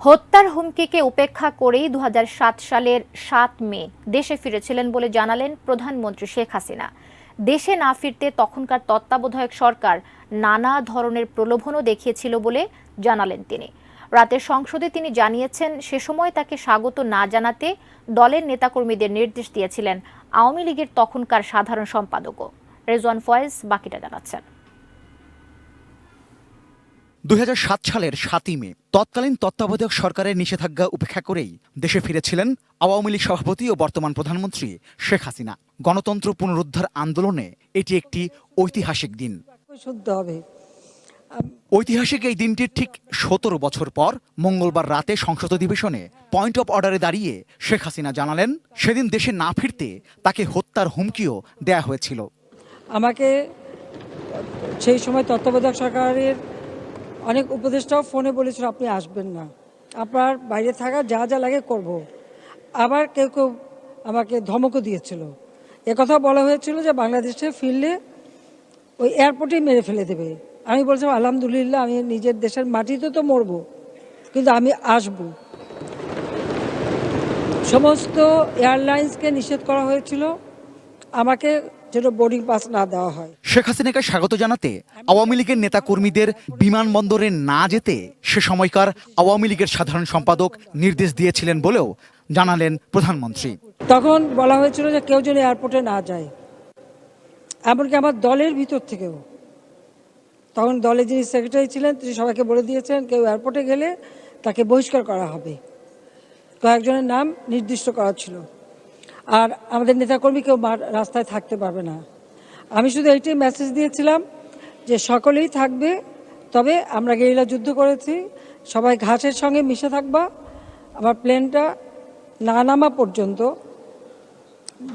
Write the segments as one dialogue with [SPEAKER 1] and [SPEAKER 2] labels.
[SPEAKER 1] হত্যার হুমকিকে উপেক্ষা করেই ২০০৭ সালের ৭ মে দেশে ফিরেছিলেন বলে জানালেন প্রধানমন্ত্রী শেখ হাসিনা। দেশে না ফিরতে তখনকার তত্ত্বাবধায়ক সরকার নানা ধরনের প্রলোভনও দেখিয়েছিল বলে জানালেন তিনি। রাতে সংসদে তিনি জানিয়েছেন, সে সময় তাকে স্বাগত না জানাতে দলের নেতাকর্মীদের নির্দেশ দিয়েছিলেন আওয়ামী লীগের তখনকার সাধারণ সম্পাদকও। রেজওয়ান ফয়েজ বাকিটা জানাচ্ছেন।
[SPEAKER 2] ২০০৭ সালের ৭ই মে তৎকালীন তত্ত্বাবধায়ক সরকারের নিষেধাজ্ঞা উপেক্ষা করেই দেশে ফিরেছিলেন আওয়ামী লীগ সভাপতি ও বর্তমান প্রধানমন্ত্রী শেখ হাসিনা। গণতন্ত্র পুনরুদ্ধার আন্দোলনে এটি একটি ঐতিহাসিক দিন। ঐতিহাসিক এই দিনটির ঠিক ১৭ বছর পর মঙ্গলবার রাতে সংসদ অধিবেশনে পয়েন্ট অফ অর্ডারে দাঁড়িয়ে শেখ হাসিনা জানালেন, সেদিন দেশে না ফিরতে তাকে হত্যার হুমকিও দেয়া হয়েছিল।
[SPEAKER 3] আমাকে সেই সময় তত্ত্বাবধায়ক সরকারের অনেক উপদেষ্টাও ফোনে বলেছিল, আপনি আসবেন না, আপনার বাইরে থাকা যা যা লাগে করব। আবার কেউ কেউ আমাকে ধমকও দিয়েছিল। একথা বলা হয়েছিল যে বাংলাদেশে ফিরলে ওই এয়ারপোর্টেই মেরে ফেলে দেবে। আমি বলছিলাম, আলহামদুলিল্লাহ, আমি নিজের দেশের মাটিতে তো মরবো, কিন্তু আমি আসব। সমস্ত এয়ারলাইন্সকে নিষেধ করা হয়েছিল আমাকে যেন বোর্ডিং পাস না দেওয়া হয়।
[SPEAKER 2] শেখ হাসিনাকে স্বাগত জানাতে আওয়ামী লীগের নেতা কর্মীদের বিমানবন্দরে না যেতে সে সময়কার আওয়ামী লীগের সাধারণ সম্পাদক নির্দেশ দিয়েছিলেন বলেও জানালেন প্রধানমন্ত্রী।
[SPEAKER 3] তখন বলা হয়েছিল যে কেউ যেন এয়ারপোর্টে না যায়, এমনকি আমার দলের ভিতর থেকেও। তখন দলে যিনি সেক্রেটারি ছিলেন তিনি সবাইকে বলে দিয়েছেন, কেউ এয়ারপোর্টে গেলে তাকে বহিষ্কার করা হবে। কয়েকজনের নাম নির্দিষ্ট করা ছিল। আর আমাদের নেতাকর্মী কেউ রাস্তায় থাকতে পারবে না। আমি শুধু এইটাই মেসেজ দিয়েছিলাম যে সকলেই থাকবে, তবে আমরা গেরিলা যুদ্ধ করেছি, সবাই ঘাসের সঙ্গে মিশে থাকবা। আমার প্লেনটা না নামা পর্যন্ত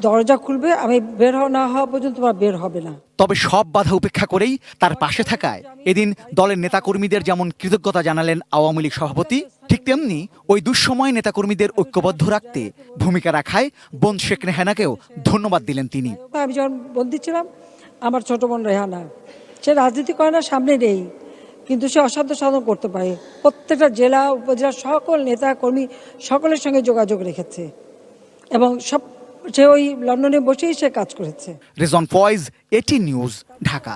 [SPEAKER 3] দরজা খুলবে, আমি বের না হওয়া পর্যন্ত তোমরা বের হবে না।
[SPEAKER 2] তবে সব বাধা উপেক্ষা করেই তার পাশে থাকায় এদিন দলের নেতাকর্মীদের যেমন কৃতজ্ঞতা জানালেন আওয়ামী লীগ সভাপতি, ঠিক তেমনি ওই দুঃসময় নেতাকর্মীদের ঐক্যবদ্ধ রাখতে ভূমিকা রাখায় বোন শেখ রেহানাকেও ধন্যবাদ দিলেন তিনি।
[SPEAKER 3] আমি যখন বন্দী ছিলাম, আমার ছোট বোন রেহানা, সে রাজনীতি করে না, সামনে নেই, কিন্তু সে অসাধ্য সাধন করতে পারে। প্রত্যেকটা জেলা উপজেলা সকল নেতা কর্মী সকলের সঙ্গে যোগাযোগ রেখেছে এবং সে ওই লন্ডনে বসেই সে কাজ করেছে।
[SPEAKER 2] রেজওয়ান ফয়েজ, এটি নিউজ, ঢাকা।